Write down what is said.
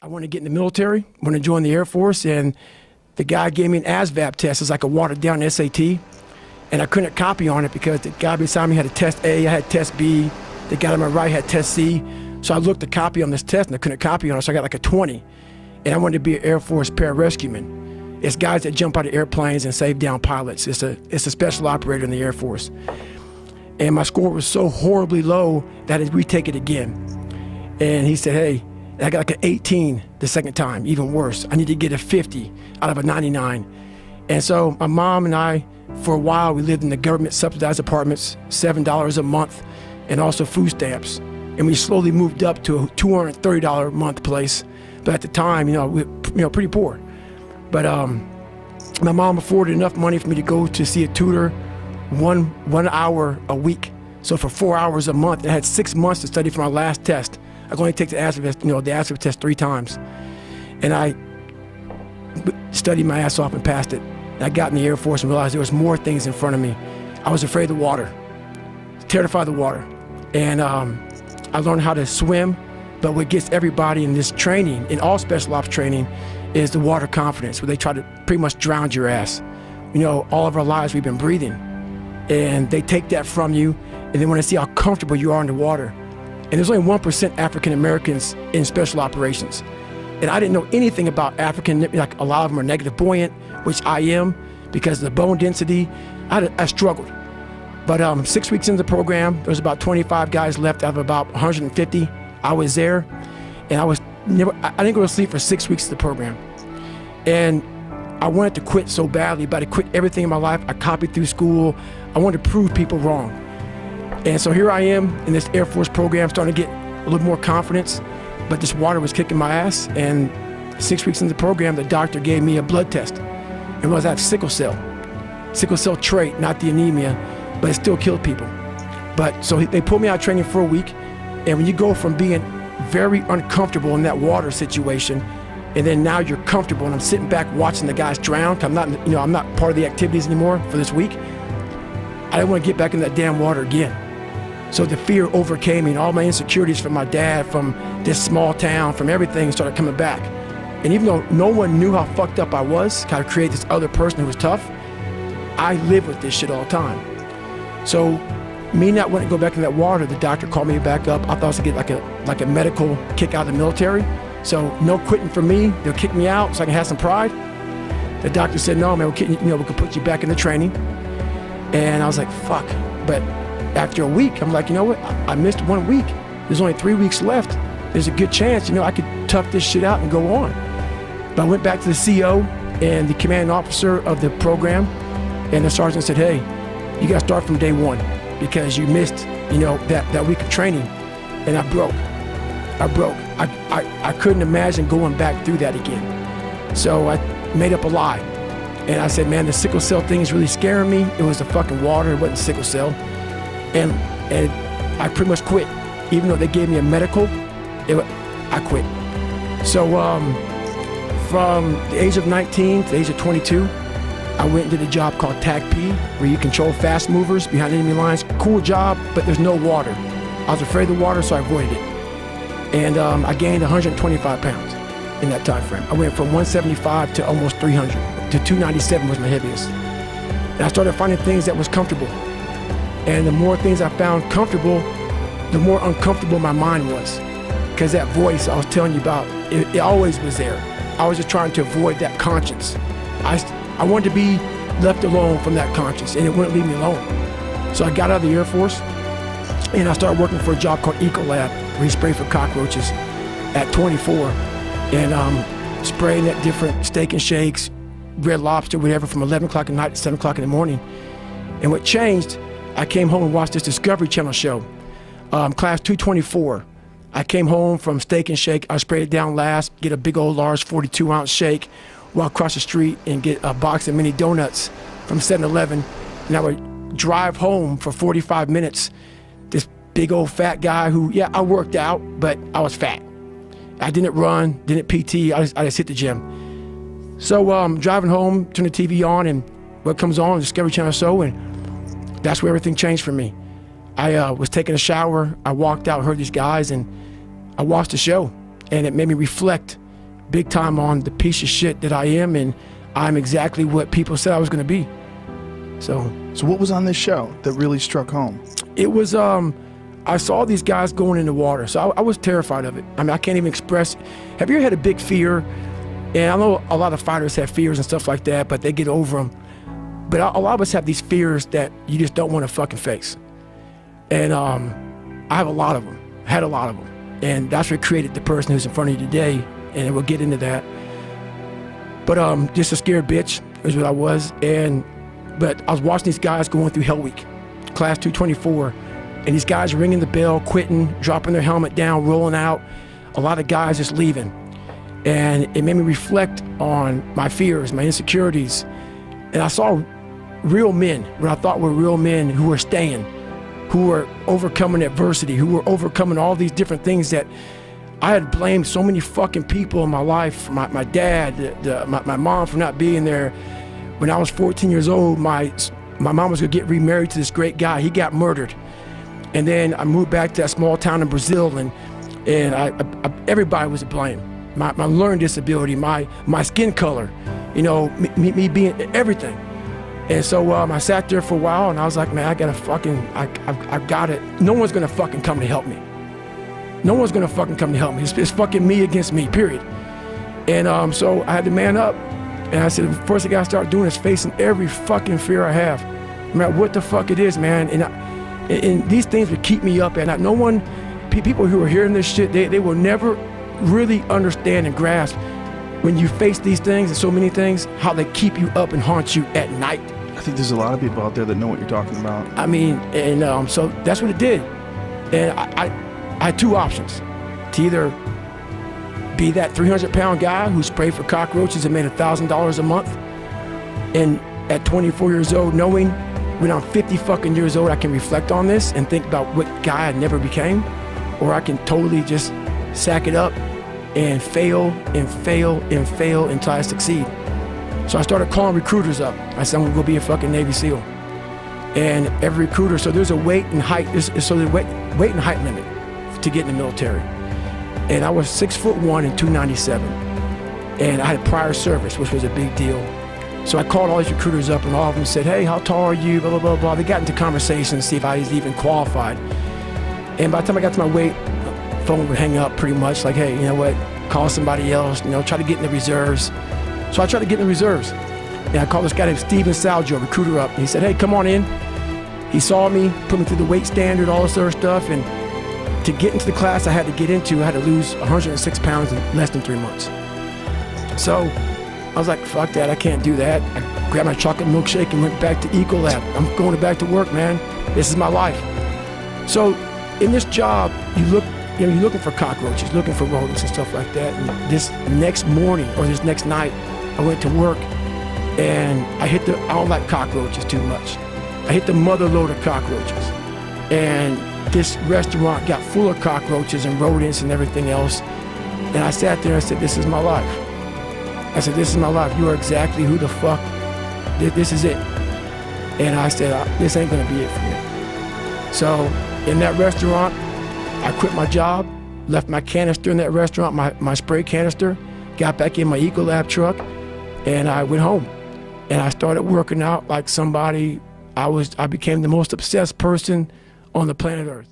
I wanted to get in the military, wanted to join the Air Force, and the guy gave me an ASVAB test. It's like a watered down SAT, and I couldn't copy on it because the guy beside me had a test A, I had test B, the guy on my right had test C. So I looked to copy on this test and I couldn't copy on it, so I got like a 20. And I wanted to be an Air Force pararescueman. It's guys that jump out of airplanes and save down pilots. It's a special operator in the Air Force. And my score was so horribly low that I'd retake it again. And he said, hey, I got like an 18 the second time, even worse. I need to get a 50 out of a 99. And so my mom and I, for a while, we lived in the government subsidized apartments, $7 a month, and also food stamps. And we slowly moved up to a $230 a month place. But at the time, we were pretty poor. But my mom afforded enough money for me to go to see a tutor one hour a week. So for 4 hours a month, I had 6 months to study for my last test. I could only take the ASVAB test 3 times. And I studied my ass off and passed it. And I got in the Air Force and realized there was more things in front of me. I was afraid of the water, terrified of the water. And I learned how to swim, but what gets everybody in this training, in all special ops training, is the water confidence, where they try to pretty much drown your ass. All of our lives we've been breathing, and they take that from you, and they want to see how comfortable you are in the water. And there's only 1% African Americans in special operations. And I didn't know anything about African, like a lot of them are negative buoyant, which I am, because of the bone density. I struggled. But 6 weeks into the program, there was about 25 guys left out of about 150. I was there, and I didn't go to sleep for 6 weeks of the program. And I wanted to quit so badly, but I quit everything in my life. I copied through school. I wanted to prove people wrong. And so here I am in this Air Force program, starting to get a little more confidence, but this water was kicking my ass. And 6 weeks into the program, the doctor gave me a blood test. It was I have sickle cell trait, not the anemia, but it still killed people. But so they pulled me out of training for a week. And when you go from being very uncomfortable in that water situation, and then now you're comfortable, and I'm sitting back watching the guys drown. I'm not part of the activities anymore for this week. I didn't want to get back in that damn water again. So the fear overcame me, and all my insecurities from my dad, from this small town, from everything started coming back. And even though no one knew how fucked up I was, kind of create this other person who was tough, I live with this shit all the time. So me not wanting to go back in that water, the doctor called me back up. I thought I was gonna get like a medical kick out of the military. So no quitting for me. They'll kick me out so I can have some pride. The doctor said, no, man, we can put you back in the training. And I was like, fuck. But after a week, I'm like, you know what? I missed 1 week. There's only 3 weeks left. There's a good chance, I could tough this shit out and go on. But I went back to the CO and the commanding officer of the program, and the sergeant said, hey, you gotta start from day one, because you missed, that week of training. And I broke. I couldn't imagine going back through that again. So I made up a lie. And I said, man, the sickle cell thing is really scaring me. It was the fucking water, it wasn't sickle cell. And I pretty much quit. Even though they gave me a medical, I quit. So from the age of 19 to the age of 22, I went and did a job called TAC-P, where you control fast movers behind enemy lines. Cool job, but there's no water. I was afraid of the water, so I avoided it. And I gained 125 pounds in that time frame. I went from 175 to almost 300, to 297 was my heaviest. And I started finding things that was comfortable. And the more things I found comfortable, the more uncomfortable my mind was. Because that voice I was telling you about, it always was there. I was just trying to avoid that conscience. I wanted to be left alone from that conscience, and it wouldn't leave me alone. So I got out of the Air Force, and I started working for a job called Ecolab, where you spray for cockroaches at 24, and spraying at different steak and shakes, Red Lobster, whatever, from 11 o'clock at night to 7 o'clock in the morning. And what changed, I came home and watched this Discovery Channel show, Class 224. I came home from Steak and Shake. I sprayed it down last, get a big old large 42-ounce shake, walk across the street and get a box of mini donuts from 7-Eleven. And I would drive home for 45 minutes. This big old fat guy who, yeah, I worked out, but I was fat. I didn't run, didn't PT, I just hit the gym. So driving home, turn the TV on, and what comes on, Discovery Channel show, and that's where everything changed for me. I was taking a shower, I walked out, heard these guys, and I watched the show, and it made me reflect big time on the piece of shit that I am, and I'm exactly what people said I was going to be. So what was on this show that really struck home? It was, I saw these guys going in the water, so I was terrified of it. I mean, I can't even express. Have you ever had a big fear? And I know a lot of fighters have fears and stuff like that, but they get over them. But a lot of us have these fears that you just don't want to fucking face. And I have a lot of them, had a lot of them. And that's what created the person who's in front of you today, and we'll get into that. But just a scared bitch is what I was. But I was watching these guys going through Hell Week, class 224, and these guys ringing the bell, quitting, dropping their helmet down, rolling out. A lot of guys just leaving. And it made me reflect on my fears, my insecurities. And I saw real men, what I thought were real men who were staying, who were overcoming adversity, who were overcoming all these different things that I had blamed so many fucking people in my life, my dad, my mom for not being there. When I was 14 years old, my mom was gonna get remarried to this great guy. He got murdered. And then I moved back to that small town in Brazil, and everybody was to blame. My learning disability, my skin color, you know, me being everything. And so I sat there for a while, and I was like, man, I got it. No one's gonna fucking come to help me. No one's gonna fucking come to help me. It's fucking me against me, period. And so I had to man up. And I said, the first thing I gotta start doing is facing every fucking fear I have. No matter what the fuck it is, man. And these things would keep me up at night. No one, people who are hearing this shit, they will never really understand and grasp when you face these things and so many things, how they keep you up and haunt you at night. I think there's a lot of people out there that know what you're talking about. I mean, and so that's what it did. And I had two options: to either be that 300-pound guy who sprayed for cockroaches and made $1,000 a month, and at 24 years old, knowing when I'm 50 fucking years old, I can reflect on this and think about what guy I never became, or I can totally just sack it up and fail and fail and fail until I succeed. So I started calling recruiters up. I said, I'm gonna go be a fucking Navy SEAL. And every recruiter, so there's a weight and height, so the weight and height limit to get in the military. And I was 6'1" and 297. And I had prior service, which was a big deal. So I called all these recruiters up, and all of them said, hey, how tall are you, blah, blah, blah, blah. They got into conversation to see if I was even qualified. And by the time I got to my weight, the phone would hang up pretty much, like, hey, you know what, call somebody else, you know, try to get in the reserves. So I tried to get in the reserves. And I called this guy named Steven Salgio, recruiter, up, and he said, hey, come on in. He saw me, put me through the weight standard, all this other stuff, and to get into the class I had to get into, I had to lose 106 pounds in less than 3 months. So I was like, fuck that, I can't do that. I grabbed my chocolate milkshake and went back to Ecolab. I'm going back to work, man. This is my life. So in this job, you're looking for cockroaches, looking for rodents and stuff like that. And this next morning, or this next night, I went to work, and I don't like cockroaches too much. I hit the mother load of cockroaches. And this restaurant got full of cockroaches and rodents and everything else. And I sat there and I said, this is my life. I said, this is my life. You are exactly who the fuck, this is it. And I said, this ain't gonna be it for me. So in that restaurant, I quit my job, left my canister in that restaurant, my spray canister, got back in my Ecolab truck, and I went home. And I started working out like somebody, I became the most obsessed person on the planet Earth.